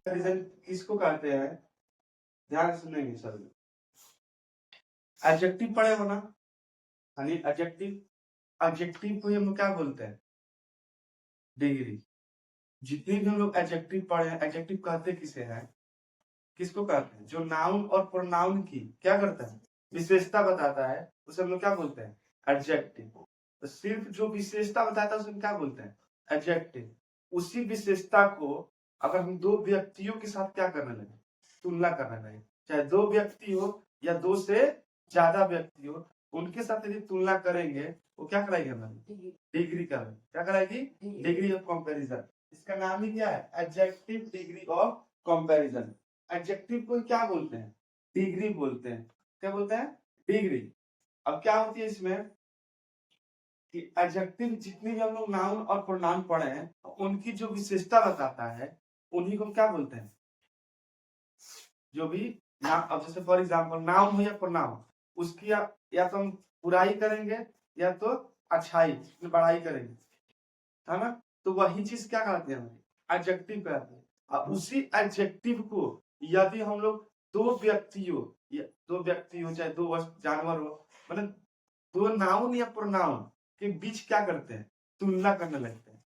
Comparison किसको कहते हैं, ध्यान से सुनेंगे सर। एडजेक्टिव पढ़े हो ना, यानी एडजेक्टिव, एडजेक्टिव को हम क्या बोलते हैं, डिग्री। जितने भी हम लोग एडजेक्टिव पढ़े हैं, एडजेक्टिव कहते किसे हैं, किसको कहते हैं, जो नाउन और प्रोनाउन की क्या करता है, विशेषता बताता है, उसे हम लोग क्या बोलते हैं, एडजेक्टिव। तो सिर्फ जो विशेषता बताता है उसे क्या बोलते हैं, एडजेक्टिव। उसी विशेषता को अगर हम दो व्यक्तियों के साथ क्या करने लगे, तुलना करने लगे, चाहे दो व्यक्ति हो या दो से ज्यादा व्यक्ति हो, उनके साथ यदि तुलना करेंगे वो क्या कराएगी हमारी, डिग्री कराएगी। क्या कराएगी, डिग्री ऑफ कंपैरिजन। इसका नाम ही क्या है, adjective degree of comparison. Adjective को क्या बोलते हैं, डिग्री बोलते हैं। क्या बोलते हैं, डिग्री। अब क्या होती है इसमें कि एडजेक्टिव जितनी भी हम लोग नाउन और प्रोनाउन पढ़े हैं, उनकी जो विशेषता बताता है उन्हीं को क्या बोलते हैं, जो भी नाम। अब जैसे फॉर एग्जांपल नाउन हो या प्रोनाउन, उसकी या तो हम बुराई करेंगे या तो अच्छाई, बड़ाई करेंगे, है ना। तो वही चीज क्या कहते हैं, एडजेक्टिव कहते हैं। अब उसी एडजेक्टिव को यदि हम लोग दो व्यक्ति हो, चाहे दो जानवर हो, मतलब दो नाउन या प्रोनाउन के बीच क्या करते हैं, तुलना करने लगते हैं।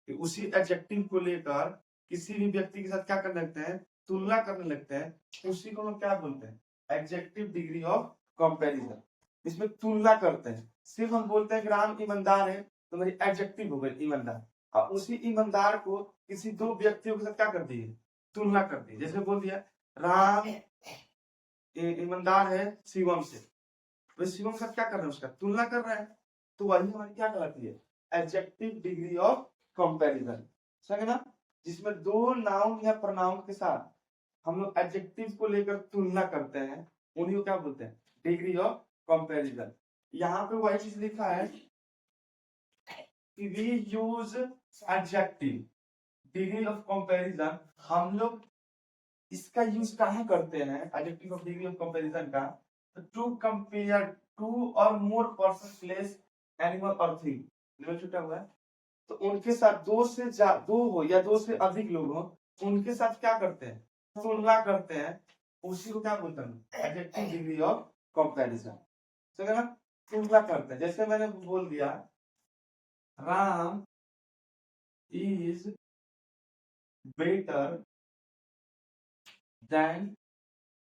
कि उसी एडजेक्टिव को लेकर किसी भी व्यक्ति के साथ क्या करने लगते हैं, तुलना करने लगते हैं, उसी को हम क्या बोलते हैं, एडजेक्टिव डिग्री ऑफ कंपैरिजन। इसमें तुलना करते हैं। सिर्फ हम बोलते हैं कि राम ईमानदार है तो मेरी एडजेक्टिव हो गई ईमानदार, और उसी ईमानदार को किसी दो व्यक्तियों के साथ क्या कर दिए, तुलना कर दी। जैसे बोल दिया राम ईमानदार है शिवम से, तो शिवम के साथ क्या कर रहे हैं, उसका तुलना कर रहे हैं। तो वही हमारी क्या कहलाती है, एडजेक्टिव डिग्री ऑफ कंपैरिजन। समझे ना, जिसमें दो नाउन या प्रोनाउन के साथ हम लोग एडजेक्टिव को लेकर तुलना करते हैं, उन्हीं को क्या बोलते हैं, डिग्री ऑफ कंपैरिजन। यहाँ पे वही चीज लिखा है कि we use adjective degree of comparison. हम लोग इसका यूज कहाँ करते हैं, adjective of degree of comparison का, टू कंपेयर टू और मोर पर्सन, प्लेस, एनिमल और थिंग। लेवल छूटा हुआ है, तो उनके साथ दो हो या दो से अधिक लोग हो, उनके साथ क्या करते हैं, तुलना करते हैं। उसी को क्या बोलते हैं, एडजेक्टिव डिग्री ऑफ कंपैरिजन। समझे ना, तुलना करते हैं। जैसे मैंने बोल दिया Ram is better than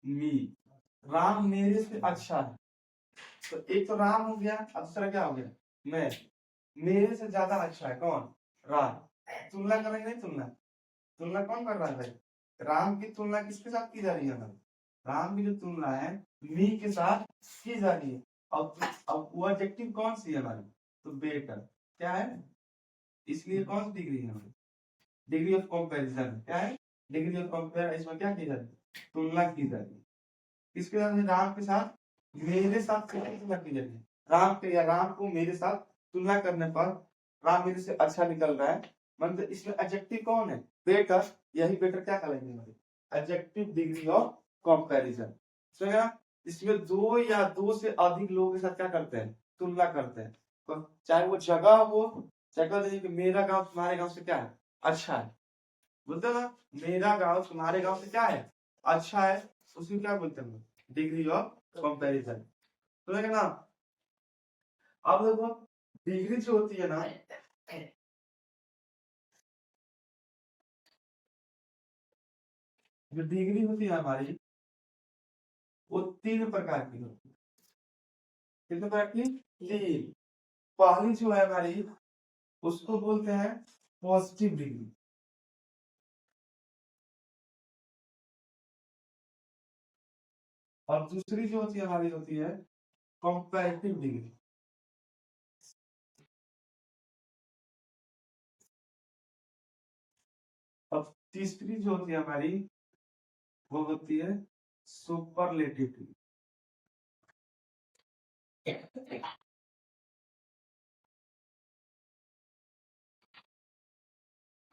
me, Ram मेरे से अच्छा है। तो एक तो राम हो गया, अब दूसरा क्या हो गया, मैं। मेरे से ज्यादा अच्छा है कौन, राम। तुलना करेंगे नहीं, तुलना कौन कर रहा है भाई, राम की तुलना किसके साथ की जा रही है हमारी, राम की जो तुलना है मी के साथ की जा रही है। अब वो एडजेक्टिव कौन सी है हमारी, तो बेटर क्या है, इसलिए कौन सी डिग्री है हमारी, डिग्री ऑफ कंपैरिजन। क्या है, डिग्री ऑफ कंपेयर, इसमें क्या की जा रही है, तुलना की जा रही है। किसके साथ, राम के साथ, मेरे साथ तुलना की जा रही है। राम के या राम को मेरे साथ तुलना करने पर राम मेरे से अच्छा निकल रहा है, मतलब इसमें एडजेक्टिव कौन है, बेटर। यही बेटर क्या करेंगे हमारे, एडजेक्टिव डिग्री ऑफ कंपैरिजन। समझा, इसमें दो या दो से अधिक लोगों के साथ क्या करते हैं, तुलना करते हैं। तो चाहे वो जगह हो, जगह देखिए मेरा गांव तुम्हारे गांव से क्या है, अच्छा है, बोलते ना मेरा गांव तुम्हारे गांव से क्या है, अच्छा है, उसी को क्या बोलते हैं, डिग्री ऑफ कंपैरिजन। तो ना, अब देखो डिग्री जो होती है ना, जो डिग्री होती है हमारी, वो तीन प्रकार की होती है। कितने प्रकार की, तीन। पहली जो है हमारी, उसको बोलते हैं पॉजिटिव डिग्री। और दूसरी जो होती है हमारी, होती है कंपैरेटिव डिग्री। और तीसरी जो होती है हमारी, वो होती है सुपरलेटिव डिग्री।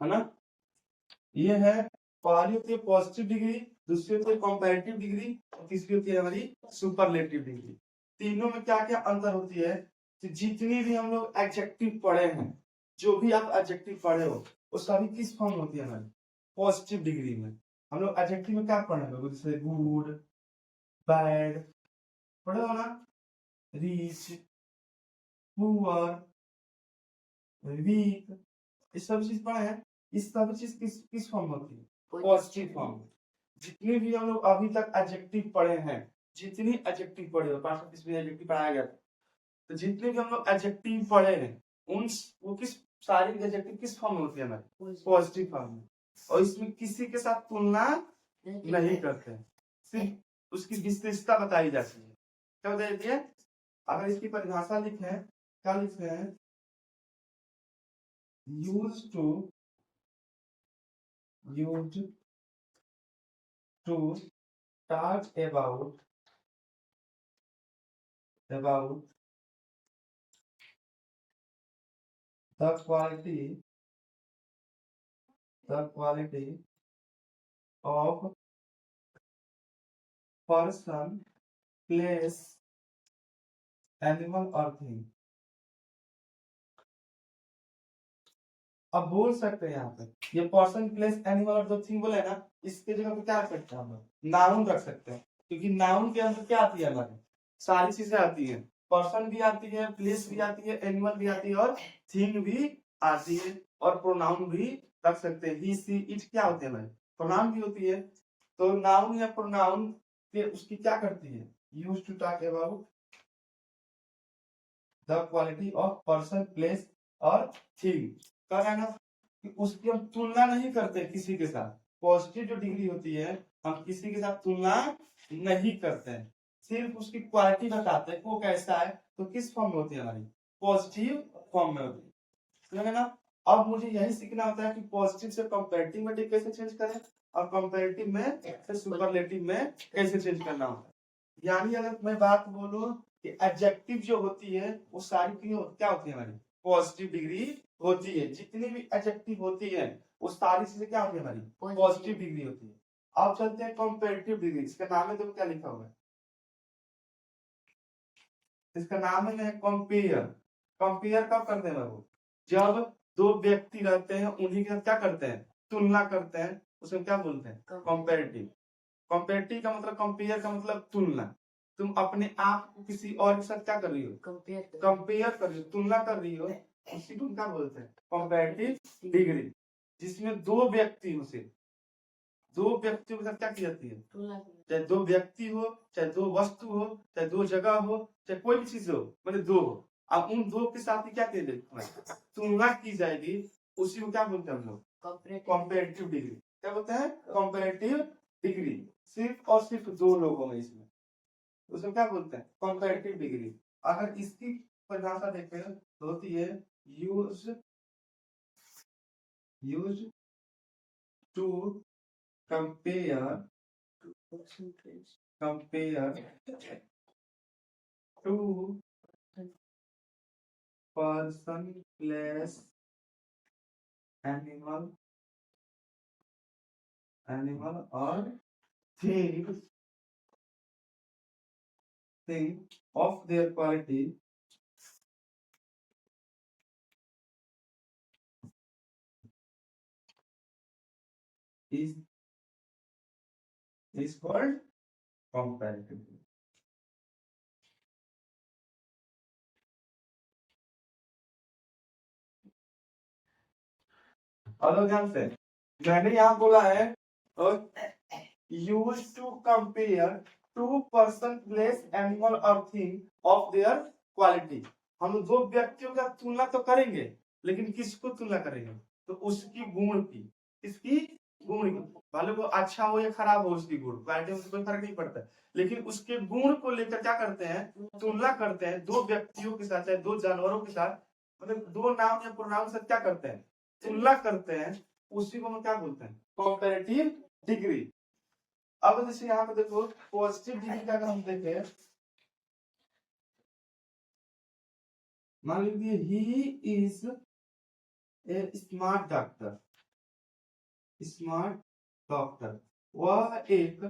है ना, ये है, पहली होती है पॉजिटिव डिग्री, दूसरी होती है कंपैरेटिव डिग्री, और तीसरी होती है हमारी सुपरलेटिव डिग्री। तीनों में क्या क्या अंतर होती है, कि जितनी भी हम लोग एडजेक्टिव पढ़े हैं, जो भी आप एडजेक्टिव पढ़े हो, वो सभी किस फॉर्म होती है हमारी, पॉजिटिव डिग्री में। हम लोग एडजेक्टिव में क्या पढ़े, जैसे गुड, बैड पढ़े हो ना, रिच, पुअर, वीक, ये सब चीज पढ़े हैं। इस सब चीज किस फॉर्म में होती है, पॉजिटिव फॉर्म में। जितने भी हम लोग अभी तक एडजेक्टिव पढ़े हैं, जितनी एडजेक्टिव पढ़े हो, 530 में एडजेक्टिव पढ़ाया गया था, तो जितने भी हम लोग एडजेक्टिव पढ़े हैं उन वो किस सारी एडजेक्टिव किस फॉर्म में होती है, हमारी पॉजिटिव फॉर्म में। और इसमें किसी के साथ तुलना नहीं करते हैं, सिर्फ उसकी विशेषता बताई जाती है। क्या बताई जाती है, अगर इसकी परिभाषा लिखे, क्या लिखे हैं, used to talk about the quality of person, place, animal or thing। अब बोल सकते हैं यहाँ पे, ये पर्सन, प्लेस, एनिमल और जो थिंग बोले ना, इसके जगह पे क्या रख सकते हैं हम लोग, नाउन रख सकते हैं। क्योंकि नाउन के अंदर क्या आती है, हमारे सारी चीजें आती है, पर्सन भी आती है, प्लेस भी आती है, एनिमल भी आती है और थिंग भी आती है, और प्रोनाउन भी रख सकते हैं। ही, सी, इट क्या होते हैं हमारे, प्रोनाउन भी होती है। तो नाउन या प्रोनाउन के उसकी क्या करती है, use to talk about the quality of person, place और थिंग। कर रहा है ना, कि उसकी हम तुलना नहीं करते किसी के साथ। पॉजिटिव जो डिग्री होती है, हम किसी के साथ तुलना नहीं करते हैं, सिर्फ उसकी क्वालिटी बताते हैं वो कैसा है। तो किस फॉर्म में होती है, हमारी पॉजिटिव फॉर्म में होती है, समझे ना। अब मुझे यही सीखना होता है कि पॉजिटिव से कंपैरेटिव में कैसे चेंज करें, और कंपैरेटिव में से सुपरलेटिव में कैसे चेंज करना होता है। यानी अगर मैं बात बोलूं कि एडजेक्टिव जो होती है वो सारी क्या होती है, हमारी पॉजिटिव डिग्री होती है। जितनी भी एडजेक्टिव होती है वो सारी चीजें क्या होती है, हमारी पॉजिटिव डिग्री होती है। अब चलते हैं कंपैरेटिव डिग्री। इसका नाम है, देखो क्या लिखा हुआ है, इसका नाम है कंपेयर। कंपेयर कब करते हैं वो, जब दो व्यक्ति रहते हैं उन्हीं के साथ क्या करते हैं, तुलना करते हैं, उसमें क्या बोलते हैं, कंपैरेटिव। कंपैरेटिव का मतलब, कंपेयर का मतलब तुलना। तुम अपने आप को किसी और के साथ क्या कर रही हो, कंपेयर कर रही हो, तुलना कर रही हो, उसी को क्या बोलते हैं, कंपैरेटिव डिग्री। जिसमें दो व्यक्ति हो, से दो व्यक्तियों के साथ क्या की जाती है, चाहे दो व्यक्ति हो, चाहे दो वस्तु हो, चाहे दो जगह हो, चाहे कोई भी चीज हो, मतलब दो हो, अब उन दो के साथ ही क्या की जाएगी, तुलना की जाएगी। उसी को क्या बोलते हैं हम लोग, कंपैरेटिव डिग्री। क्या बोलते हैं, कंपैरेटिव डिग्री। सिर्फ और सिर्फ दो लोगों में, इसमें उसमें क्या बोलते हैं, कंपैरेटिव डिग्री। अगर इसकी परिभाषा देखें तो होती है, use to compare two person, place, animal और thing of their quality is called comparative। और ध्यान से, मैंने यहाँ बोला है use to compare two person, place, animal और थिंग ऑफ देयर क्वालिटी। हम दो व्यक्तियों का तुलना तो करेंगे, लेकिन किसको तुलना करेंगे, तो उसकी गुण की, किसकी गुण की, भले वो अच्छा हो या खराब हो, उसकी गुण क्वालिटी में कोई फर्क नहीं पड़ता, लेकिन उसके गुण को लेकर क्या करते हैं, तुलना करते हैं दो व्यक्तियों के साथ, चाहे दो जानवरों के साथ, मतलब दो नाम या प्रोनाउन से क्या करते हैं, तुलना करते हैं। उसी को हम क्या बोलते हैं, कंपैरेटिव डिग्री। अब जैसे यहाँ पे देखो, पॉजिटिव डिग्री का अगर हम देखें, मान लीजिए he is a smart doctor, वह एक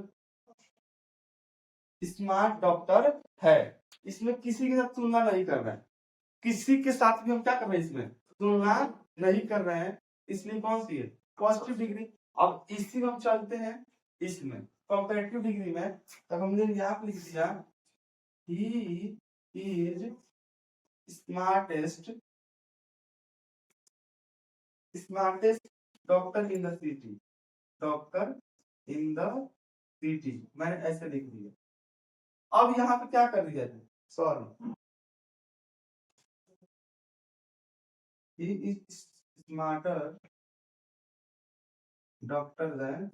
स्मार्ट डॉक्टर है। इसमें किसी के साथ तुलना नहीं कर रहे हैं, किसी के साथ भी हम क्या कर रहे हैं, इसमें तुलना नहीं कर रहे हैं, इसलिए कौन सी है, पॉजिटिव डिग्री। अब इसी में हम चलते हैं इसमें कंपैरेटिव डिग्री में, तब हमने यहाँ लिख दिया he is smartest doctor in the city, doctor in the city, मैंने ऐसे लिख दिया। अब यहाँ पे क्या कर दिया है, sorry, he is smarter doctor than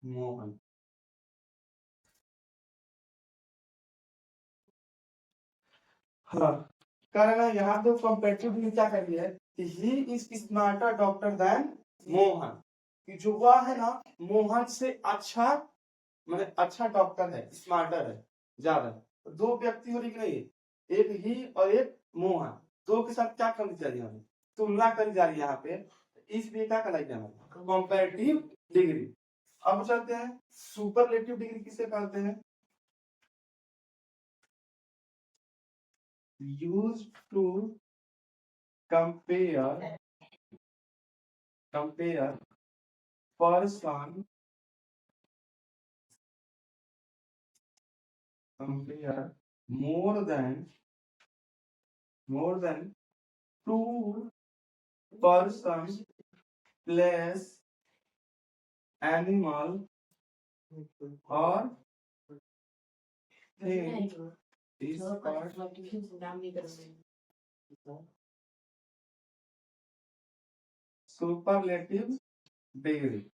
Mohan. हाँ, कारण है यहाँ पे कंपेरेटिव क्या कर दिया है, he is smarter doctor than Mohan, कि जो वह है ना मोहन से अच्छा, मतलब अच्छा डॉक्टर है, स्मार्टर है ज्यादा। दो व्यक्ति हो रही नहीं, एक ही और एक मोहन, दो के साथ क्या करनी चाहिए हमें, तुलना करी जा रही है यहाँ पे, इसलिए क्या कहलाएगा हमें कंपैरेटिव डिग्री। अब चलते हैं सुपरलेटिव डिग्री किसे कहते हैं, used to compare person more than two person, place, animal or thing is called superlative degree।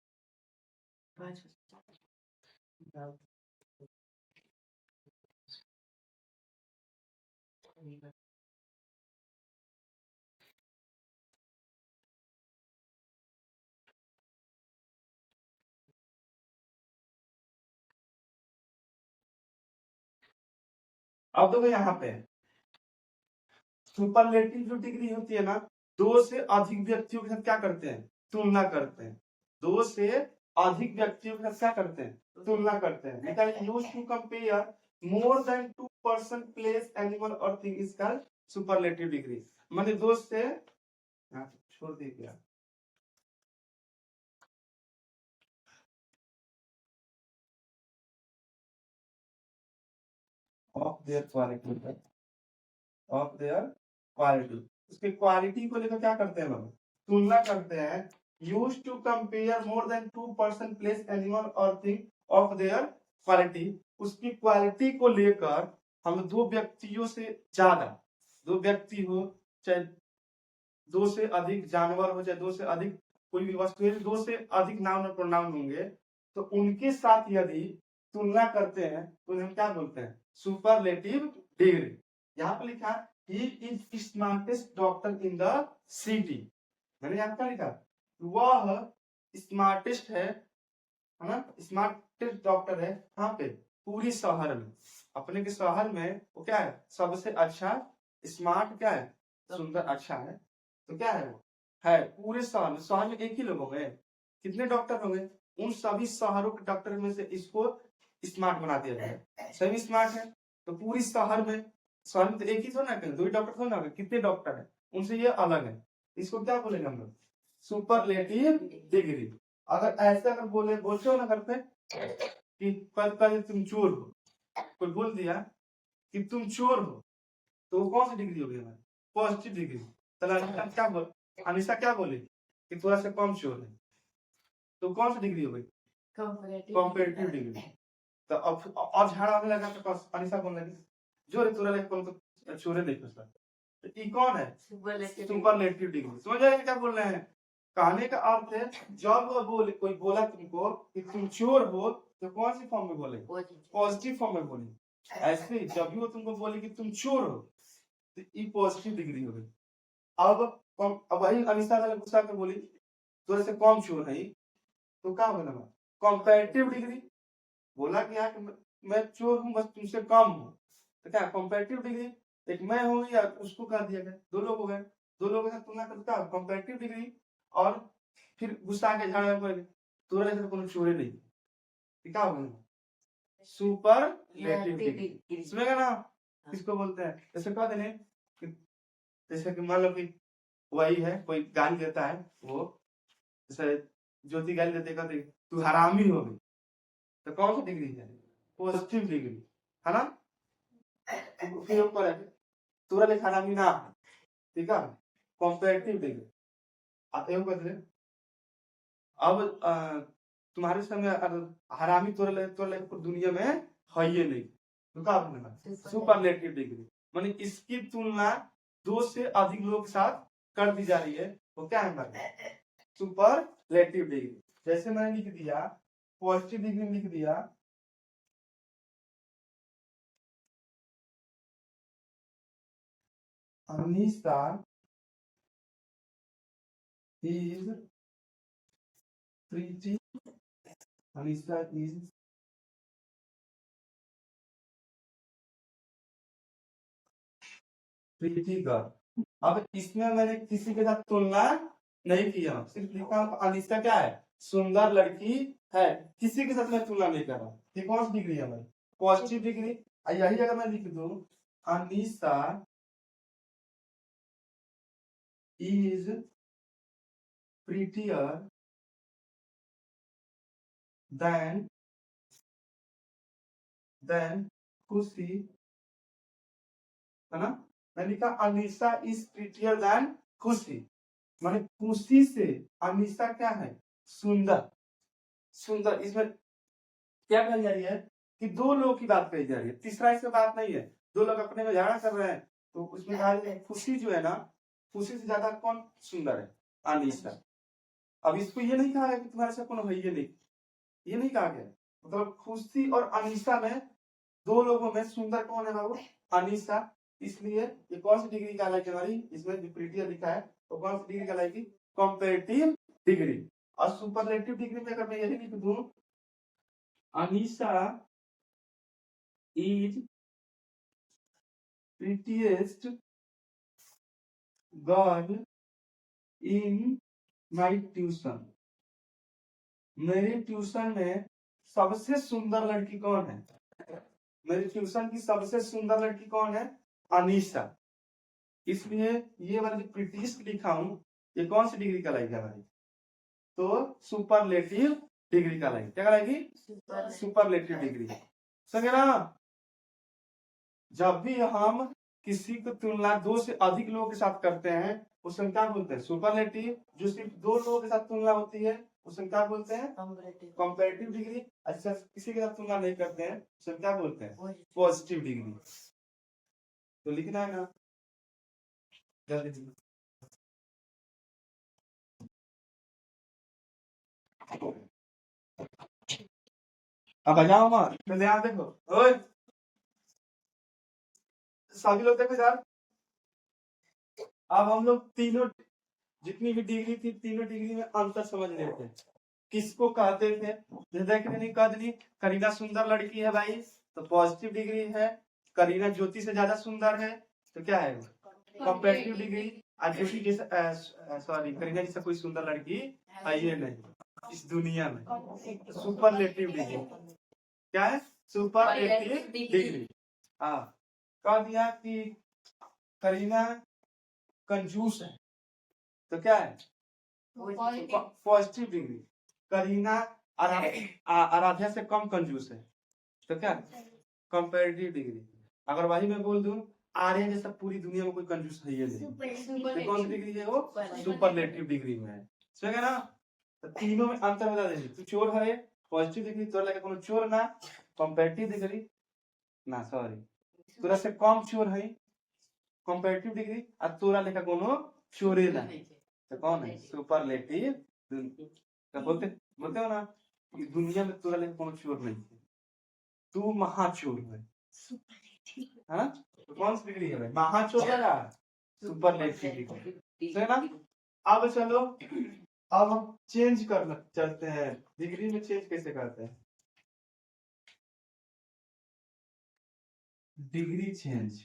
अब देखो यहाँ पे सुपरलेटिव जो डिग्री होती है ना, दो से अधिक व्यक्तियों के साथ क्या करते हैं, तुलना करते हैं, दो से अधिक व्यक्तियों के साथ क्या करते हैं, तुलना करते हैं। मतलब use to compare more than two person, place, animal और thing is called superlative degree. माने दो से, छोड़ दीजिए of their quality, of their quality, उसकी क्वालिटी को लेकर क्या करते हैं हम, तुलना करते हैं। Use to compare more than two person, place, animal और थिंग ऑफ देयर क्वालिटी, उसकी क्वालिटी को लेकर हम दो व्यक्तियों से ज्यादा, दो व्यक्ति हो चाहे दो से अधिक जानवर हो चाहे दो से अधिक कोई भी वस्तु है, दो से अधिक नाउन और प्रोनाउन होंगे, तो उनके साथ यदि तुलना करते हैं तो हम क्या बोलते हैं, सुपरलेटिव डिग्री। यहाँ पर लिखा he is smartest doctor in the city, मैंने यहाँ क्या लिखा, वह स्मार्टेस्ट है ना, स्मार्टेस्ट डॉक्टर है कहाँ पे, पूरी शहर में, अपने के शहर में वो क्या है, सबसे अच्छा, स्मार्ट क्या है, सुंदर, अच्छा है, तो क्या है वो है पूरे शहर में। शहर में एक ही लोग होंगे, कितने डॉक्टर होंगे, उन सभी शहरों के डॉक्टर में से इसको स्मार्ट बना दिया गया, सभी स्मार्ट है, तो पूरी शहर में तो एक ही थोड़ा ना, दो ही डॉक्टर थोड़ा ना, कितने डॉक्टर है उनसे ये अलग है, इसको क्या बोलेंगे हम लोग, सुपरलेटिव डिग्री। अगर ऐसे अगर बोलते हो ना घर पे कि कल तुम चोर हो, कोई बोल दिया कि तुम चोर हो, तो वो कौन सी डिग्री होगी हमारी, पॉजिटिव डिग्री। क्या बोल, अनिशा क्या बोले कि थोड़ा सा कम चोर है, तो कौन सी डिग्री हो गई, कंपैरेटिव डिग्री। तो अब और झाड़ा होने लगा तो अनिशा बोलने लगी जो रे तोरा कौन तो चोरे नहीं फंसा, तो ये कौन है, सुपरलेटिव डिग्री। समझ आए क्या बोल रहे हैं, कहने का अर्थ है जब कोई बोला तुमको कि तुम चोर हो, तो कौन सी फॉर्म में बोले, पॉजिटिव फॉर्म में बोले। ऐसे जब भी वो तुमको बोले कि तुम चोर हो, तो ये पॉजिटिव डिग्री हो गई। अब वही अनिशा ने गुस्सा कर बोली तो ऐसे कौन चोर है, तो क्या बोला, कंपैरेटिव डिग्री। बोला कि यार मैं चोर हूँ बस तुमसे कम हूँ, तो क्या कंपैरेटिव डिग्री, एक मैं हूँ या उसको कह दिया गया, दो लोग हो गए, दो लोगों के साथ तुलना करता कंपैरेटिव डिग्री। और फिर गुस्सा के झाड़ा पर तुरंत ऐसे कोनो चोरी नहीं, क्या होगा, सुपरलेटिव डिग्री, सुनेगा ना। किसको बोलते हैं? जैसे कह देने कि जैसे कि मान लो कि वही है, कोई गाली देता है, वो जैसे ज्योति गाली देते कहते तू हरामी हो गई, तो कौन सी डिग्री है? पॉजिटिव डिग्री है ना। फिर ऊपर है तुरा ले हरामी ना, ठीक है, कंपैरेटिव डिग्री। आप एवं कहते हैं अब तुम्हारे संग हरामी तोरा ले दुनिया में है ये नहीं, तो क्या बोलना? Superlative degree. माने इसकी तुलना दो से अधिक लोग के साथ कर दी जा रही है, वो क्या है हमारे? Superlative degree. जैसे मैंने लिख दिया पॉजिटिव डिग्री, लिख दिया Anisa is pretty, Anisa is pretty girl। अब इसमें मैंने किसी के साथ तुलना नहीं किया, सिर्फ लिखा अनीसा क्या है? सुंदर लड़की है, किसी के साथ मैं तुलना नहीं कर रहा। ये कौन सी डिग्री है हमारी? Positive degree. यही अगर मैं लिख दूं अनीसा इज prettier than खुशी, है ना। मैंने लिखा अनीसा इज प्रीटियर देन खुशी, माने खुशी से अनीसा क्या है? सुंदर। सुंदर इसमें क्या कही जा रही है कि दो लोग की बात कही जा रही है, तीसरा इसमें बात नहीं है। दो लोग अपने में झगड़ा कर रहे हैं, तो उसमें कहा खुशी जो है ना, खुशी से ज्यादा कौन सुंदर है? अनीसा। अब इसको ये नहीं कहा है कि तुम्हारे साथ कौन है, ये नहीं कहा गया। मतलब खुशी और अनीसा में दो लोगों में सुंदर कौन है बाबू? अनीसा। इसलिए ये कौन सी डिग्री कहलाएगी हमारी? इसमें जो प्रीटियर लिखा है तो कौन सी डिग्री कहलाएगी? Comparative degree. और सुपरलेटिव डिग्री में अगर मैं यही लिख दूं Anisa is prettiest girl in my tuition, मेरे ट्यूशन में सबसे सुंदर लड़की कौन है? मेरे ट्यूशन की सबसे सुंदर लड़की कौन है? अनीसा। इसलिए ये वाला जो प्रीटीएस्ट लिखा हूं, ये कौन सी डिग्री कहलाएगी हमारी? तो सुपरलेटिव डिग्री कहलाएगी। क्या कहलाएगी? Superlative degree. समझे ना। जब भी हम किसी की तुलना दो से अधिक लोगों के साथ करते हैं उसे क्या बोलते हैं? सुपरलेटिव। जो सिर्फ दो लोगों के साथ तुलना होती है उसे क्या बोलते हैं? Comparative degree. अच्छा, किसी के साथ तुलना नहीं करते हैं उसे क्या बोलते हैं? Positive degree. तो लिखना है ना जल्दी। अब आ जाओ मां, तो ध्यान देखो। ओए सभी लोग देखो यार, अब हम लोग तीनों जितनी भी डिग्री थी तीनों डिग्री में अंतर समझ रहे थे। किसको कहते थे? देखने नहीं कह दी करीना सुंदर लड़की है भाई, तो पॉजिटिव डिग्री है। करीना ज्योति से ज्यादा सुंदर है, तो क्या है? Comparative degree. और ज्योति जैसे सॉरी करीना जैसा कोई सुंदर लड़की है ये नहीं इस दुनिया में। Superlative degree. क्या है? Superlative degree. हाँ, कह दिया कि करीना कंजूस है, तो क्या है? Positive degree. करीना आराध्या से कम कंजूस है, तो क्या? Comparative degree. अगर वही मैं बोल दूं आर्या जैसा पूरी दुनिया में कोई कंजूस है ये नहीं, तो कौन सी डिग्री है वो? सुपरलेटिव डिग्री में है। समझ गए ना। तो तीनों में अंतर बता देंगे। तू चोर है पॉजिटिव डिग्री, तोरा लगे कोनो चोर ना कंपैरेटिव डिग्री ना, सॉरी तोरा से कम चोर है कंपैरेटिव डिग्री, और तोरा लेखा कोनो चोरे ना, तो कौन है? सुपरलेटिव। तो बोलते बोलते हो ना कि दुनिया में तोरा लेखा कोनो चोर नहीं है, तू महाचोर है। हाँ, तो कौन सी डिग्री है भाई? महाचोर लगा सुपरलेटिव डिग्री, है ना। अब चलो, अब हम चेंज करना चलते हैं डिग्री में। चेंज कैसे करते हैं? Degree change,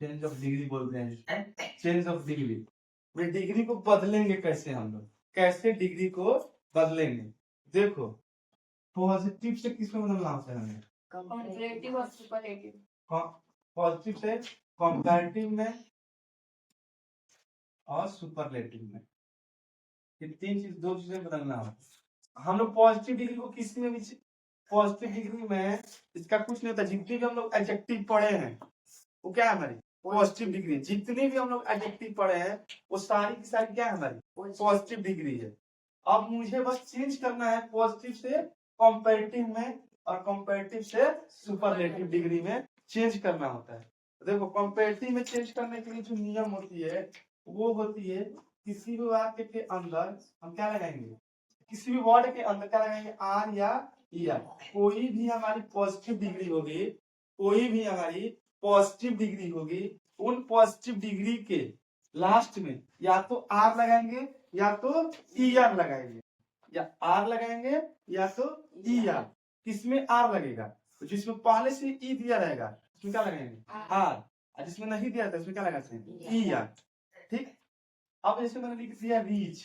change of degree बोलते हैं। चेंज ऑफ डिग्री में डिग्री को बदलेंगे कैसे? हम लोग कैसे डिग्री को बदलेंगे? देखो, पॉजिटिव से किसमें बदलना होता है हमें? कंपैरेटिव और सुपरलेटिव। पॉजिटिव से कंपैरेटिव में और सुपरलेटिव में, ये तीन चीज, दो चीजें बदलना है। हम लोग पॉजिटिव डिग्री को किस में भी, पॉजिटिव डिग्री में इसका कुछ नहीं होता। जितनी भी हम लोग एडजेक्टिव पढ़े हैं वो क्या है हमारी पॉजिटिव डिग्री। जितनी भी हम लोग एडजेक्टिव पढ़े हैं वो सारी की सारी क्या है हमारी पॉजिटिव डिग्री है। अब मुझे बस चेंज करना है पॉजिटिव से कंपैरेटिव में और कंपैरेटिव से सुपरलेटिव डिग्री में चेंज करना होता है। देखो कंपैरेटिव में चेंज करने के लिए जो नियम होती है वो होती है, किसी भी वाक्य के अंदर हम क्या लगाएंगे, किसी भी वर्ड के अंदर क्या लगाएंगे, आर या ईयर। कोई भी हमारी पॉजिटिव डिग्री होगी, कोई भी हमारी पॉजिटिव डिग्री होगी, उन पॉजिटिव डिग्री के लास्ट में या तो आर लगाएंगे या तो ईआर लगाएंगे, या आर लगाएंगे या तो ईआर। किसमें आर लगेगा, तो जिसमें पहले से ई दिया रहेगा उसमें क्या लगाएंगे आर, और जिसमें नहीं दिया था उसमें क्या लगाते हैं ईआर। ठीक, अब जैसे मैंने लिख दिया रीच,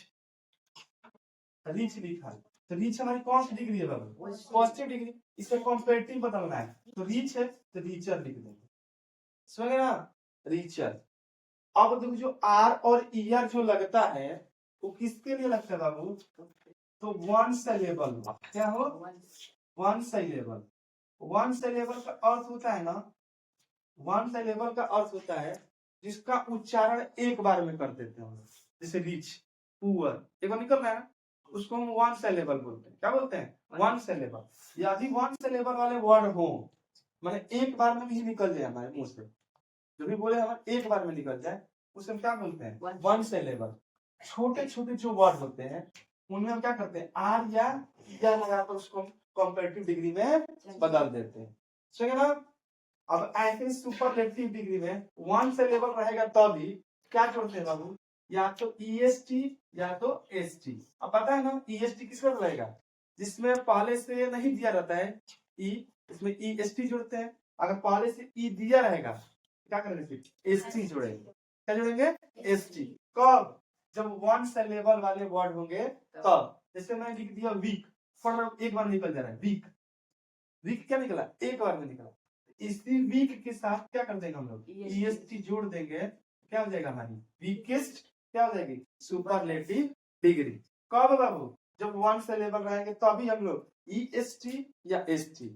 रीच लिखा, तो रीच हमारी कौन सी डिग्री है बाबू, पॉजिटिव डिग्री। इसे कंपैरेटिव बदलना है तो रीच है तो रीचर लिख देंगे, समझ ना, रीचर। अब देखो जो आर और ईआर जो लगता है वो किसके लिए लगता है बाबू, तो वन सिलेबल, क्या हो वन सिलेबल। वन सिलेबल का अर्थ होता है ना, वन सिलेबल का अर्थ होता है जिसका उच्चारण एक बार में कर देते हैं। जैसे रिच, पुअर, एक बार निकल रहा है ना, उसको हम वन सिलेबल बोलते हैं। क्या बोलते हैं वन सिलेबल। यदि वन सिलेबल वाले वर्ड हो, माने एक बार में भी निकल जाए हमारे मुंह से, जो भी बोले हमारे एक बार में निकल जाए, उसे हम क्या बोलते हैं वन सिलेबल। छोटे छोटे जो वर्ड होते हैं उनमें हम क्या करते हैं आर या लगाकर उसको कंपैरेटिव डिग्री में बदल देते हैं, ठीक है ना। अब ऐसे सुपरलेटिव डिग्री में वन सिलेबल रहेगा तभी क्या जोड़ते हैं बाबू, या तो ईएसटी या तो एसटी। अब पता है ना ईएसटी किस पर रहेगा, जिसमें पहले से नहीं दिया रहता है ई, इसमें ईएसटी जोड़ते हैं। अगर पहले से ई दिया रहेगा क्या करेंगे फिर एसटी जोड़ेंगे। क्या जोड़ेंगे एसटी, कब, जब वन सिलेबल वाले वर्ड होंगे तब। जैसे मैंने लिख दिया वीक, फट एक बार निकल जा रहा है वीक, वीक क्या निकला एक बार में निकला। इसी वीक के साथ क्या कर देंगे हम लोग ईएसटी जोड़ देंगे, क्या हो जाएगा हमारी वीकेस्ट, क्या हो जाएगी सुपरलेटिव डिग्री। कब बाबू, जब वन सिलेबल रहेंगे तभी हम लोग ईएसटी या एसटी।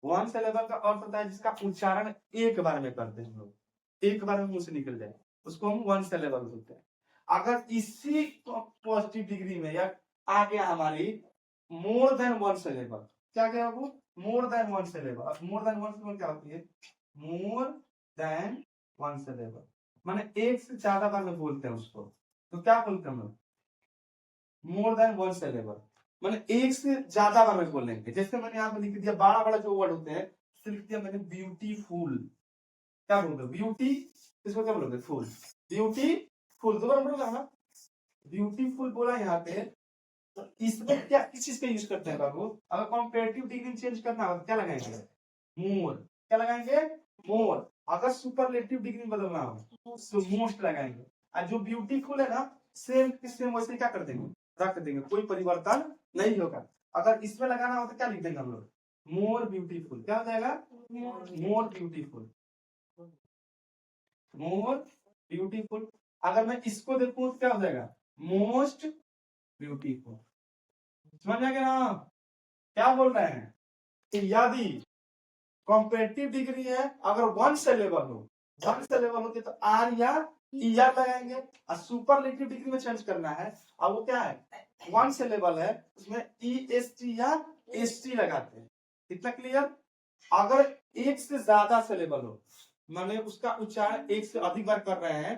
वन सिलेबल का अर्थ होता है जिसका उच्चारण एक बार में करते हैं हम लोग, एक बार में मुंह से निकल जाए, उसको हम वन सिलेबल बोलते हैं। अगर इसी पॉजिटिव डिग्री में या आ गया हमारी मोर देन वन सिलेबल, क्या गया बाबू more than one syllable. More than one syllable क्या होती है, मोर देन वन सिलेबल माने एक से ज्यादा बार में बोलते हैं उसको, तो क्या बोलते हैं हम लोग मोर देन वन सिलेबल, माने एक से ज्यादा बार में बोलेंगे। जैसे मैंने यहाँ पे लिख दिया बड़ा बड़ा जो वर्ड होते हैं, लिख दिया मैंने ब्यूटीफुल, क्या बोलते हैं ब्यूटी, इसको क्या बोलोगे फुल, ब्यूटीफुल दोबारा बोलोगे ना, ब्यूटीफुल बोला यहाँ पे। तो इसमें क्या किस चीज का यूज करते हैं बाबू, अगर कंपैरेटिव डिग्री चेंज करना हो क्या लगाएंगे मोर, क्या लगाएंगे मोर। अगर सुपरलेटिव डिग्री बदलना हो तो मोस्ट लगाएंगे। और जो ब्यूटीफुल है ना सेम सेम वैसे क्या कर देंगे रख देंगे, कोई परिवर्तन नहीं होगा। अगर इसमें लगाना हो तो क्या लिख देंगे हम लोग मोर ब्यूटीफुल, क्या हो जाएगा मोर ब्यूटीफुल, मोर ब्यूटीफुल। अगर मैं इसको देखूं तो क्या हो जाएगा मोस्ट ब्यूटीफुल। समझ आ गया ना क्या बोल रहे हैं, यदि कंपैरेटिव डिग्री है अगर वन सिलेबल हो, वन सिलेबल होती तो आर या ईआर लगाएंगे। और सुपरलेटिव डिग्री में चेंज करना है, अब वो क्या है वन सिलेबल है उसमें ईएसटी या एसटी लगाते हैं। इतना क्लियर। अगर एक से ज्यादा सिलेबल हो माने उसका उच्चारण एक से अधिक बार कर रहे हैं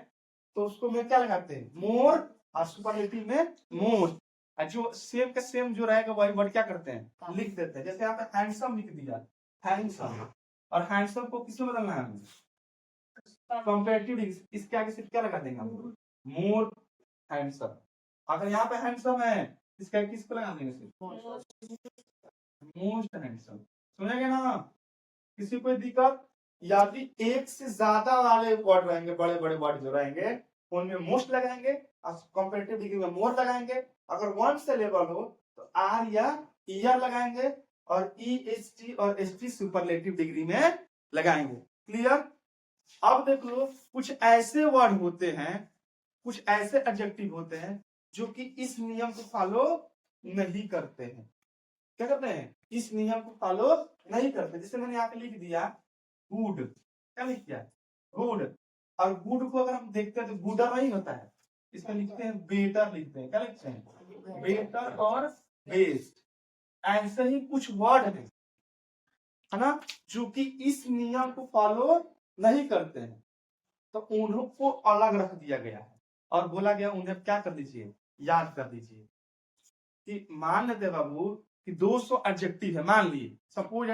तो उसको में क्या लगाते हैं मोर, और सुपरलेटिव में मोर। जो सेम का सेम जो रहेगा वही वर्ड क्या करते हैं लिख देते हैं। जैसे यहाँ पे हैंडसम लिख दिया, हैंडसम, और हैंडसम को किसमें बदलना है हमें कंपैरेटिव, इसके आगे सिर्फ क्या लगा देंगे हम मोर हैंडसम। अगर यहाँ पे हैंडसम है इसका किसको लगा देंगे सिर्फ मोस्ट हैंडसम। सुनेंगे ना किसी कोई दिक्कत, यदि एक से ज्यादा वाले वर्ड रहेंगे बड़े बड़े वर्ड जो रहेंगे उनमें मोस्ट लगाएंगे और कंपैरेटिव डिग्री में मोर लगाएंगे। अगर वन सिलेबल हो तो आर या ईआर लगाएंगे, और EST और ST सुपरलेटिव डिग्री में लगाएंगे। क्लियर? अब देख लो, कुछ ऐसे वर्ड होते हैं, कुछ ऐसे एडजेक्टिव होते हैं जो कि इस नियम को फॉलो नहीं करते हैं। क्या करते हैं? इस नियम को फॉलो नहीं करते। जैसे मैंने यहाँ पे लिख दिया गुड, क्या लिख दिया? गुड। और गुड को अगर हम देखते हैं तो गुडर नहीं होता है, इसमें लिखते हैं बेटर, लिखते हैं। क्या लिखते हैं? बेटर और बेस्ट। ऐसे ही कुछ वर्ड है ना, जो कि इस नियम को फॉलो नहीं करते हैं, तो उन्हों को अलग रख दिया गया है और बोला गया उन्हें क्या कर दीजिए, याद कर दीजिए। कि मान लेते बाबू कि 200 एडजेक्टिव है, मान लिए सपोज,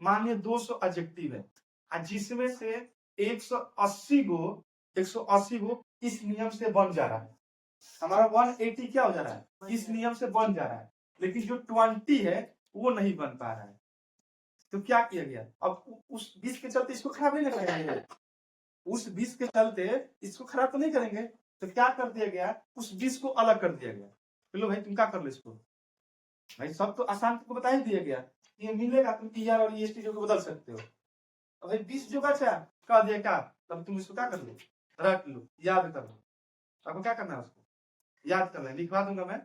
मान लिए 200 एडजेक्टिव है, और जिसमें से 180 गो इस नियम से बन जा रहा है। हमारा 180 क्या हो जा रहा है? इस नियम से बन जा रहा है। लेकिन जो 20 है वो नहीं बन पा रहा है। तो क्या किया गया? अब उस 20 के चलते इसको खराब नहीं करेंगे, उस 20 के चलते इसको खराब तो नहीं करेंगे, तो क्या कर दिया गया? उस 20 को अलग कर दिया गया। चलो भाई तुम क्या कर लो इसको, भाई सब तो आसान तुमको बता ही दिया गया, ये मिलेगा, तुम ER और EST जो को बदल सकते हो। तो भाई 20 जो बचा कह दिया क्या, तब तुम इसको क्या कर लो, रख लो, याद कर लो। आपको क्या करना है? उसको याद करना है, लिखवा दूंगा मैं।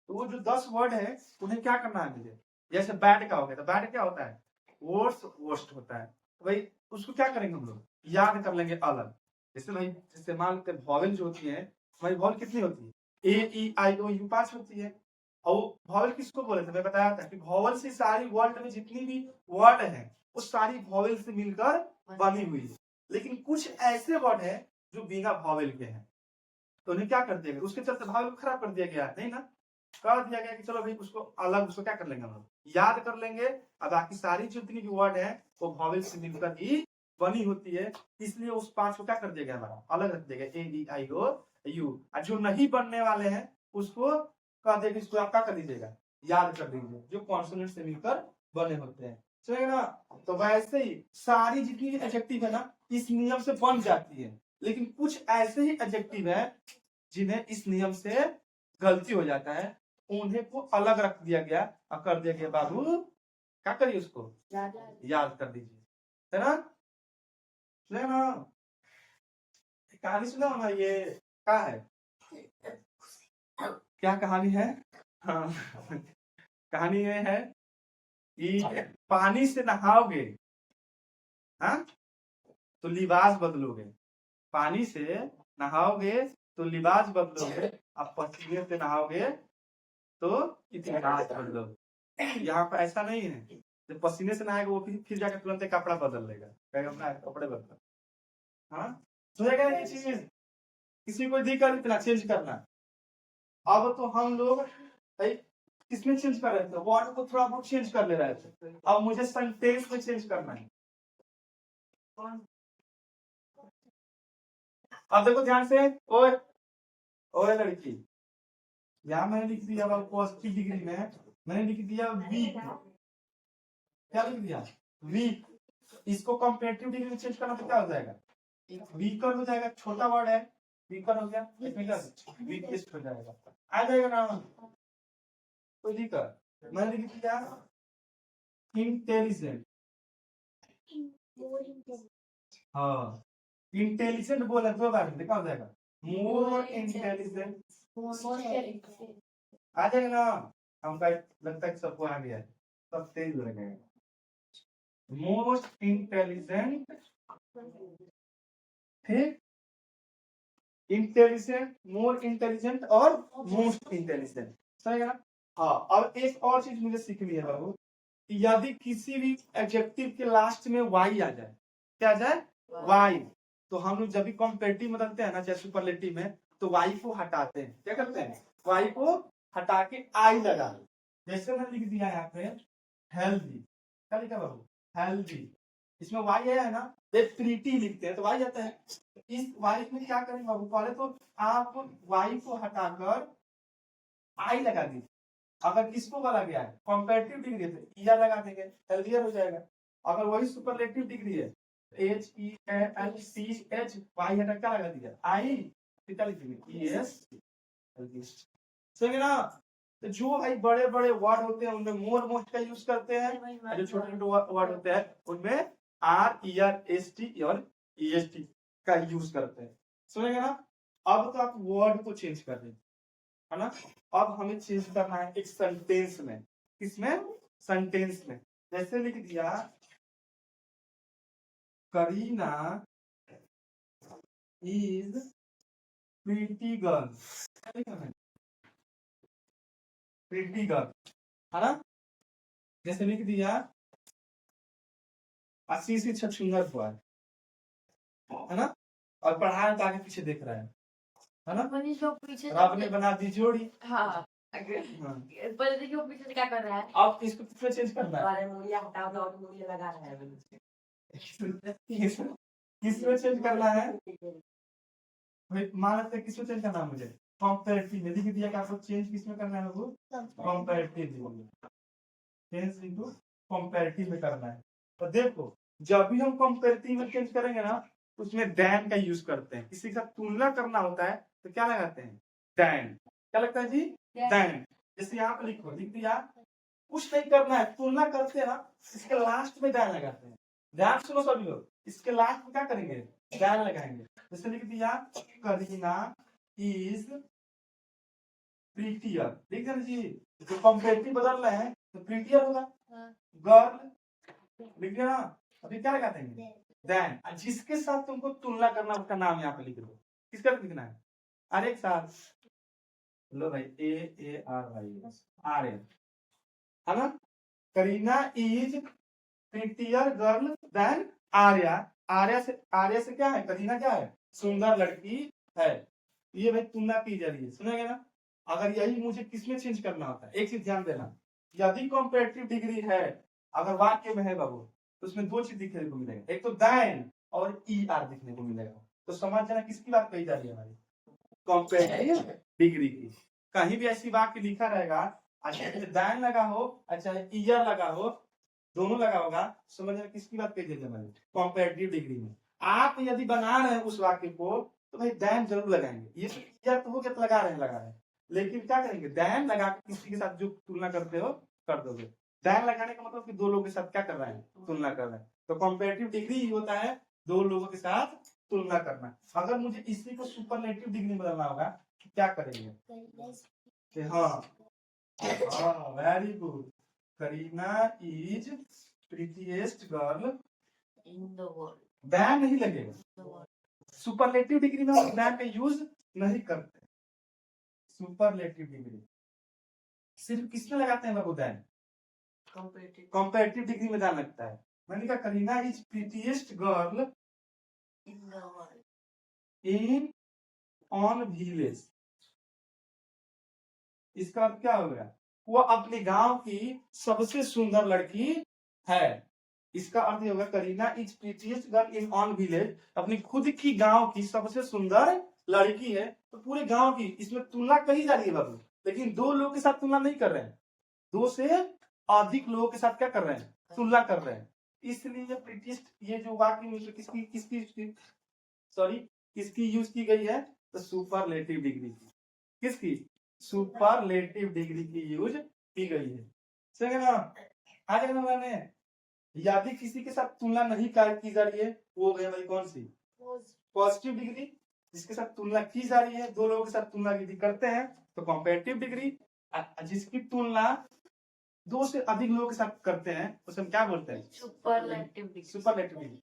तो वो जो 10 वर्ड है उन्हें क्या करना है मुझे, जैसे बैड का हो गया, तो बैड क्या होता है? वर्स्ट होता है। तो भाई उसको क्या करेंगे हम लोग, याद कर लेंगे अलग। जैसे भाई जैसे मान लेते वॉवेल जो होती है, हमारी वॉवेल कितनी होती है? A E I O U 5 होती है। और वॉवेल किसको बोले थे? मैं बताया था कि वॉवेल से सारी वर्ल्ड में जितनी भी वर्ड है वो सारी वॉवेल से मिलकर बनी हुई है। लेकिन कुछ ऐसे वर्ड है जो बिना वॉवेल के हैं, तो उन्हें क्या कर दिया गया? उसके चलते वॉवेल को खराब कर दिया गया, नहीं ना? कर दिया गया कि चलो भाई उसको अलग, उसको क्या कर लेंगे हम लोग, याद कर लेंगे। और बाकी सारी जितनी भी वर्ड है वो वॉवेल से मिलकर ही बनी होती है, इसलिए उस 5 को क्या कर दिया गया? हमारा अलग रख दिया गया, A E I O U। और जो नहीं बनने वाले हैं उसको कह देगा, इसको आप क्या कर दीजिएगा, याद कर दीजिए, जो कॉन्सोनेंट से मिलकर बने होते हैं। समझ ना? तो वैसे ही सारी जितनी भी एडजेक्टिव है ना इस नियम से बन जाती है, लेकिन कुछ ऐसे ही एडजेक्टिव है जिन्हें इस नियम से गलती हो जाता है, उन्हें को अलग रख दिया गया और कर दिया गया बाबू क्या करिए, उसको याद कर दीजिए, है ना? सुने ना? कहानी सुना ना, ये क्या है, क्या कहानी है? हाँ कहानी ये है कि पानी से नहाओगे, हाँ, तो लिबास बदलोगे। पानी से नहाओगे तो लिबास बदलोगे, अब पसीने से नहाओगे तो इतिहास बदलोगे। यहाँ पर ऐसा नहीं है, जब पसीने से नहाएगा वो फिर जाकर तुरंत कपड़ा बदल लेगा, कहेगा अपना कपड़े बदल। हाँ सुनेगा ये चीज, किसी को दिक्कत इतना चेंज करना। अब तो हम लोग किसमें चेंज कर रहे थे, वर्ड को थोड़ा बहुत चेंज कर ले रहे थे, अब मुझे सेंटेंस में चेंज करना है। अब देखो ध्यान से, ओए ओए लड़की, यहाँ मैंने लिख दिया 80 डिग्री में, मैंने लिख दिया वीक। क्या लिख दिया? वीक। इसको कंपेरेटिव डिग्री में चेंज करना तो क्या हो जाएगा? वीकर हो जाएगा, छोटा वर्ड है, वीकर हो गया, इसमें क्या वीकेस्ट हो जाएगा, आ जाएगा ना? तो वीकर मैंने लिख दिया इंटेलिजेंट। हाँ इंटेलिजेंट बोला 2 बार देखा हो जाएगा, मोर इंटेलिजेंट आ जाएगा ना? हमका लगता है सबको आ गया है, सब तेज हो गए। मोस्ट इंटेलिजेंट, ठीक, इंटेलिजेंट, मोर इंटेलिजेंट और मोस्ट इंटेलिजेंट, सही है ना? हाँ अब एक और चीज मुझे सीखनी है बाबू, कि यदि किसी भी एडजेक्टिव के लास्ट में वाई आ जाए, क्या आ जाए? वाई, तो हम लोग जब भी कॉम्पेरेटिव में रखते हैं ना, चाहे सुपरलेटिव में, तो वाई को हटाते हैं। क्या करते हैं? वाई को हटा के आई लगा। जैसे मैंने लिख दिया यहाँ पे हेल्दी, क्या लिखा बाबू? हेल्दी, इसमें वाई आया है ना, प्रीटी लिखते हैं तो वाई आता है। इस वाई में क्या करेंगे बाबू, पहले तो आप वाई को हटाकर आई लगा दीजिए। अगर किसको बोला गया है कंपैरेटिव डिग्री है तो ईआर लगा देंगे, हेल्दियर हो जाएगा। अगर वही सुपरलेटिव डिग्री है HELCH, वाई हटा क्या लगा दिया? आई, क्या लिख देंगे? ES, सही है ना? तो जो भाई बड़े बड़े वर्ड होते हैं उनमें मोर मोस्ट का यूज करते हैं, और जो छोटे छोटे वर्ड होते हैं उनमें R E R S T और ई एस टी का यूज करते हैं। समझेगा ना? अब तो आप वर्ड को चेंज कर दें, है ना? अब हमें चेंज करना है एक सेंटेंस में। किसमें? सेंटेंस में। जैसे लिख दिया Kareena is pretty girl, pretty girl, है ना? जैसे लिख दिया आशीष ही सुंदर हुआ है ना? और पढ़ाई तो आगे पीछे देख रहा है ना? मनीष लोग पीछे रब ने बना दी जोड़ी। हाँ हाँ। पर देखिए वो पीछे से क्या कर रहा है। अब इसको किसमें चेंज करना है? अरे मुड़िया हटाओ तो मुड़िया लगा रहा है। किसमें चेंज करना है? भाई मान लेते हैं किसमें चेंज करना है मुझे? कंपैरेटिव में लिख दिया कि आपको चेंज किसमें करना है बाबू? कंपैरेटिव। चेंज इनटू कंपैरेटिव में करना है। तो देखो जब भी हम कंपैरेटिव में चेंज करेंगे ना उसमें दैन का यूज करते हैं। किसी का तुलना करना होता है तो क्या लगाते हैं? दैन। क्या लगता है जी? दैन। जैसे यहाँ पे लिखो, लिख दिया कुछ नहीं करना है, तुलना करते हैं ना इसके लास्ट में दैन लगाते हैं। ध्यान सुनो सभी लोग, इसके लास्ट में क्या करेंगे? दैन लगाएंगे। जैसे लिख दिया करीना इज प्रीटियर, ठीक है ना जी? तो कंपैरेटिव बदल रहे हैं तो प्रीटियर होगा। गर्ल लिख दिया ना, अभी क्या लगाते हैं? देन। जिसके साथ तुमको तुलना करना उसका नाम यहाँ पे लिख दो। किसका लिखना है? अरे एक साथ लो भाई, A R Y R A, है ना? Kareena is prettier girl than Arya. Arya से क्या है? करीना क्या है? सुंदर लड़की है। ये भाई तुलना की जा रही है, सुनेगा ना? अगर यही मुझे किसमें चेंज करना होता है, एक चीज ध्यान देना, यदि कंपैरेटिव डिग्री है अगर वाक्य में है बाबू तो उसमें दो चीज दिखने को मिलेगा, एक तो दैन और ई आर दिखने को मिलेगा। तो समझ जाना किसकी बात कही जा रही है? हमारी कंपैरेटिव डिग्री की। कहीं भी ऐसी वाक्य लिखा रहेगा चाहे दैन लगा हो चाहे ईयर लगा हो, दोनों लगा होगा, समझ जाना किसकी बात कही जा रही है? हमारी कंपैरेटिव डिग्री में। आप यदि बना रहे हैं उस वाक्य को तो भाई दैन जरूर लगाएंगे। ये ईयर तो हो क्या लगा रहे हैं, लेकिन क्या करेंगे? दैन लगा के किसी के साथ जो तुलना करते हो कर दोगे। दैन लगाने का मतलब कि दो लोगों के साथ क्या कर रहे हैं? तुलना कर रहे हैं। तो कंपैरेटिव डिग्री ही होता है दो लोगों के साथ तुलना करना। अगर मुझे इसी को सुपरलेटिव डिग्री में बदलना होगा तो क्या करेंगे? हाँ हाँ, very good. Kareena is prettiest girl in the world. Than नहीं लगेगा। सुपरलेटिव डिग्री में हम दैन का यूज नहीं करते। सुपरलेटिव डिग्री सिर्फ किसमें लगाते हैं बाबू? दैन। कंपैरेटिव डिग्री में दैन लगता है। मैंने कहा Kareena is prettiest girl in the world in on village. इसका अर्थ क्या हो गया? वो अपने गांव की सबसे सुंदर लड़की है। इसका अर्थ ये होगा Kareena is prettiest girl in on village, अपनी खुद की गांव की सबसे सुंदर लड़की है। तो पूरे गांव की इसमें तुलना कही जा रही है बाबू, लेकिन दो लोगों के साथ तुलना नहीं कर रहे हैं, दो से अधिक लोगों के साथ क्या कर रहे हैं? तुलना कर रहे हैं। इसलिए ये प्रीटीएस्ट ये जो वाक्य में किसकी किसकी सॉरी किसकी यूज की गई है? तो सुपरलेटिव डिग्री की। किसकी? सुपरलेटिव डिग्री की यूज की गई है। समझ ना? आ जाएगा ना मैंने? यदि किसी के साथ तुलना नहीं की जा रही है वो हो गया भाई कौन सी? Positive degree. जिसके साथ तुलना की जा रही है दो लोगों के साथ तुलना यदि करते हैं तो कंपैरेटिव डिग्री। जिसकी तुलना दो से अधिक लोगों के साथ करते हैं उसे हम क्या बोलते हैं? Superlative degree. Superlative degree.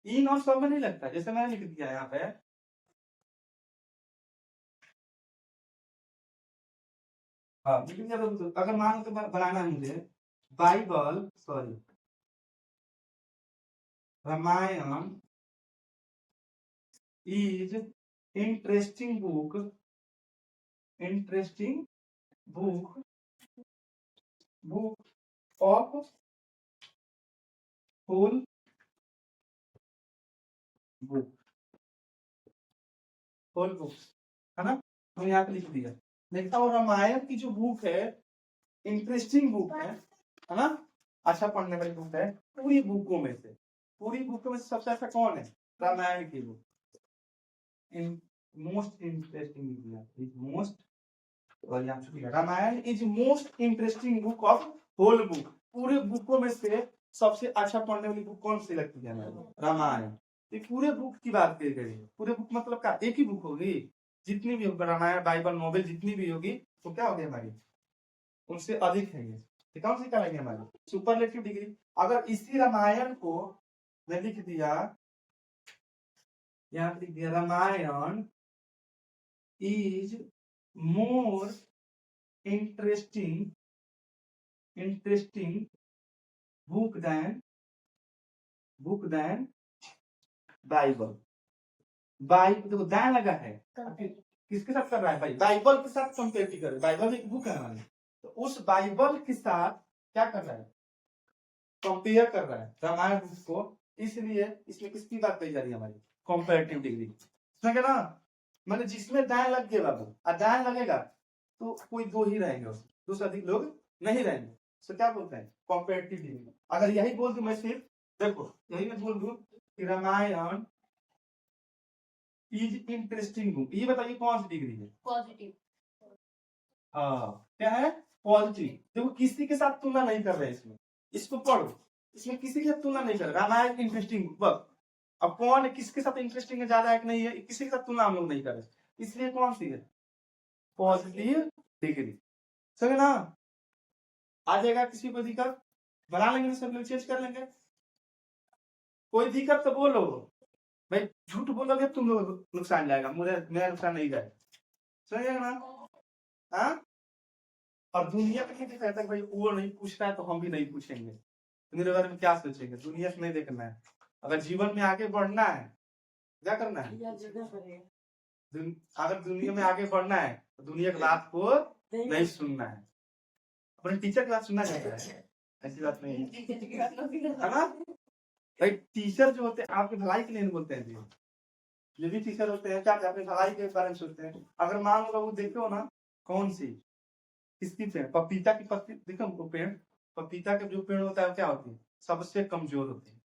इन और सब में नहीं लगता, जैसे मैंने लिख दिया यहाँ पे। हाँ लिख दिया तो अगर मान लो तो बनाना है मुझे Bible sorry Ramayana is interesting book of whole book, है ना? तो यहाँ पे लिख दिया। देखता हूँ रामायण की जो बुक है इंटरेस्टिंग बुक है ना? अच्छा पढ़ने वाली बुक है। पूरी बुकों में से सबसे अच्छा कौन है? रामायण की book. Most interesting is most, और यहाँ पे Ramayana is most interesting book of whole book. पूरे बुकों में से सबसे अच्छा पढ़ने वाली बुक कौन सी लगती है हमें? रामायण। ये पूरे बुक की बात की गई है। पूरे बुक मतलब क्या? एक ही बुक होगी, जितनी भी होगी रामायण बाइबल नॉवेल जितनी भी होगी तो क्या होगी हमारी? उनसे अधिक है ये। तो कौन सी कहलाएगी हमारी? Superlative degree. अगर इसी रामायण को मैं लिख दिया, यहाँ लिख दिया Ramayana is more interesting book than Bible. Bible देखो दैन लगा है, किसके साथ कर रहा है भाई? बाइबल के साथ कंपेयर कर रहा है। बाइबल एक बुक है हमारी, तो उस बाइबल के साथ क्या कर रहा है? कंपेयर कर रहा है रामायण बुक को। इसलिए इसमें किसकी बात कही जा रही है? हमारी कंपैरेटिव डिग्री। समझ गए ना? मतलब जिसमें दाएं लग गया बाबू, और दाएं लगेगा तो कोई दो ही रहेंगे, दो से अधिक लोग नहीं रहेंगे। तो क्या बोलते हैं? Comparative degree. अगर यही बोल दूं मैं सिर्फ, देखो यही मैं बोल दूं कि रामायण इज इंटरेस्टिंग बुक, ये बताइए कौन सी डिग्री है? पॉजिटिव। हाँ, क्या है? पॉजिटिव। देखो किसी के साथ तुलना नहीं कर रहे हैं इसमें, इसको पढ़ो, इसमें किसी के साथ तुलना नहीं कर रहे। Ramayana interesting book. अब कौन है, किसके साथ इंटरेस्टिंग है, ज्यादा है कि नहीं है, किसी के साथ तुलना हम लोग नहीं कर रहे, इसलिए कौन सी है? Positive degree. समझे ना? आ जाएगा किसी को दिक्कत? बना लेंगे, सब लोग चेंज कर लेंगे। कोई दिक्कत तो बोलो भाई, झूठ बोलोगे तुम लोग नुकसान जाएगा, मुझे मेरा नुकसान नहीं जाएगा। समझेगा ना? हाँ? और दुनिया में नहीं कहता भाई वो नहीं पूछ रहा है तो हम भी नहीं पूछेंगे। मेरे बारे में क्या सोचेंगे? दुनिया से नहीं देखना है। अगर जीवन में आगे बढ़ना है, क्या करना है? अगर दुनिया में आगे बढ़ना है तो दुनिया की बात को नहीं सुनना है, अपने टीचर की बात सुनना चाहता है। ऐसी बात नहीं है ना भाई। टीचर जो होते हैं आपकी भलाई के लिए नहीं बोलते हैं जी। जो भी टीचर होते हैं क्या अपने भलाई के बारे में सोचते हैं। अगर मान लो देखो ना, कौन सी किसकी पेड़, पपीता की पत्ती देखो हमको, पेड़ पपीता के जो पेड़ होता है वो क्या होती है? सबसे कमजोर होती है।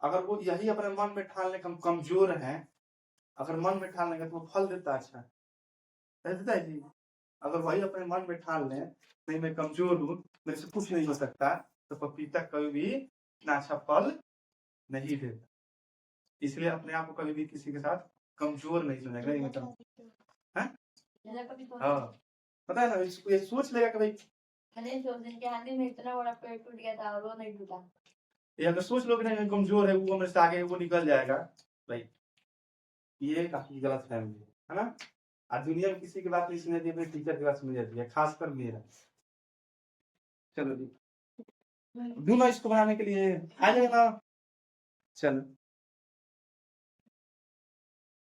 अगर वो यही अपने मन में ठान ले हम कमजोर हैं, अगर मन में ठान लेंगे तो वो फल देता अच्छा देता है जी। अगर वही अपने मन में ठान ले नहीं मैं कमजोर हूँ, मेरे से कुछ नहीं हो सकता, तो पपीता कभी भी इतना अच्छा फल नहीं देता। इसलिए अपने आप को कभी भी किसी के साथ कमजोर नहीं समझेगा। ये मतलब हाँ, पता है ना, इसको ये सोच लेगा कि भाई मैंने सोच दिन के हाथ में इतना बड़ा पेड़ टूट गया था और वो नहीं टूटा। ये अगर सोच लोगे नहीं मैं कमजोर है, वो मेरे से आगे वो निकल जाएगा भाई, ये काफी गलत फहमी है ना? आज दुनिया में किसी की बात नहीं सुनी जाती है, अपने टीचर की बात सुनी जाती है, खासकर मेरा। चलो जी, दूना इसको बनाने के लिए आ जाएगा ना? चलो।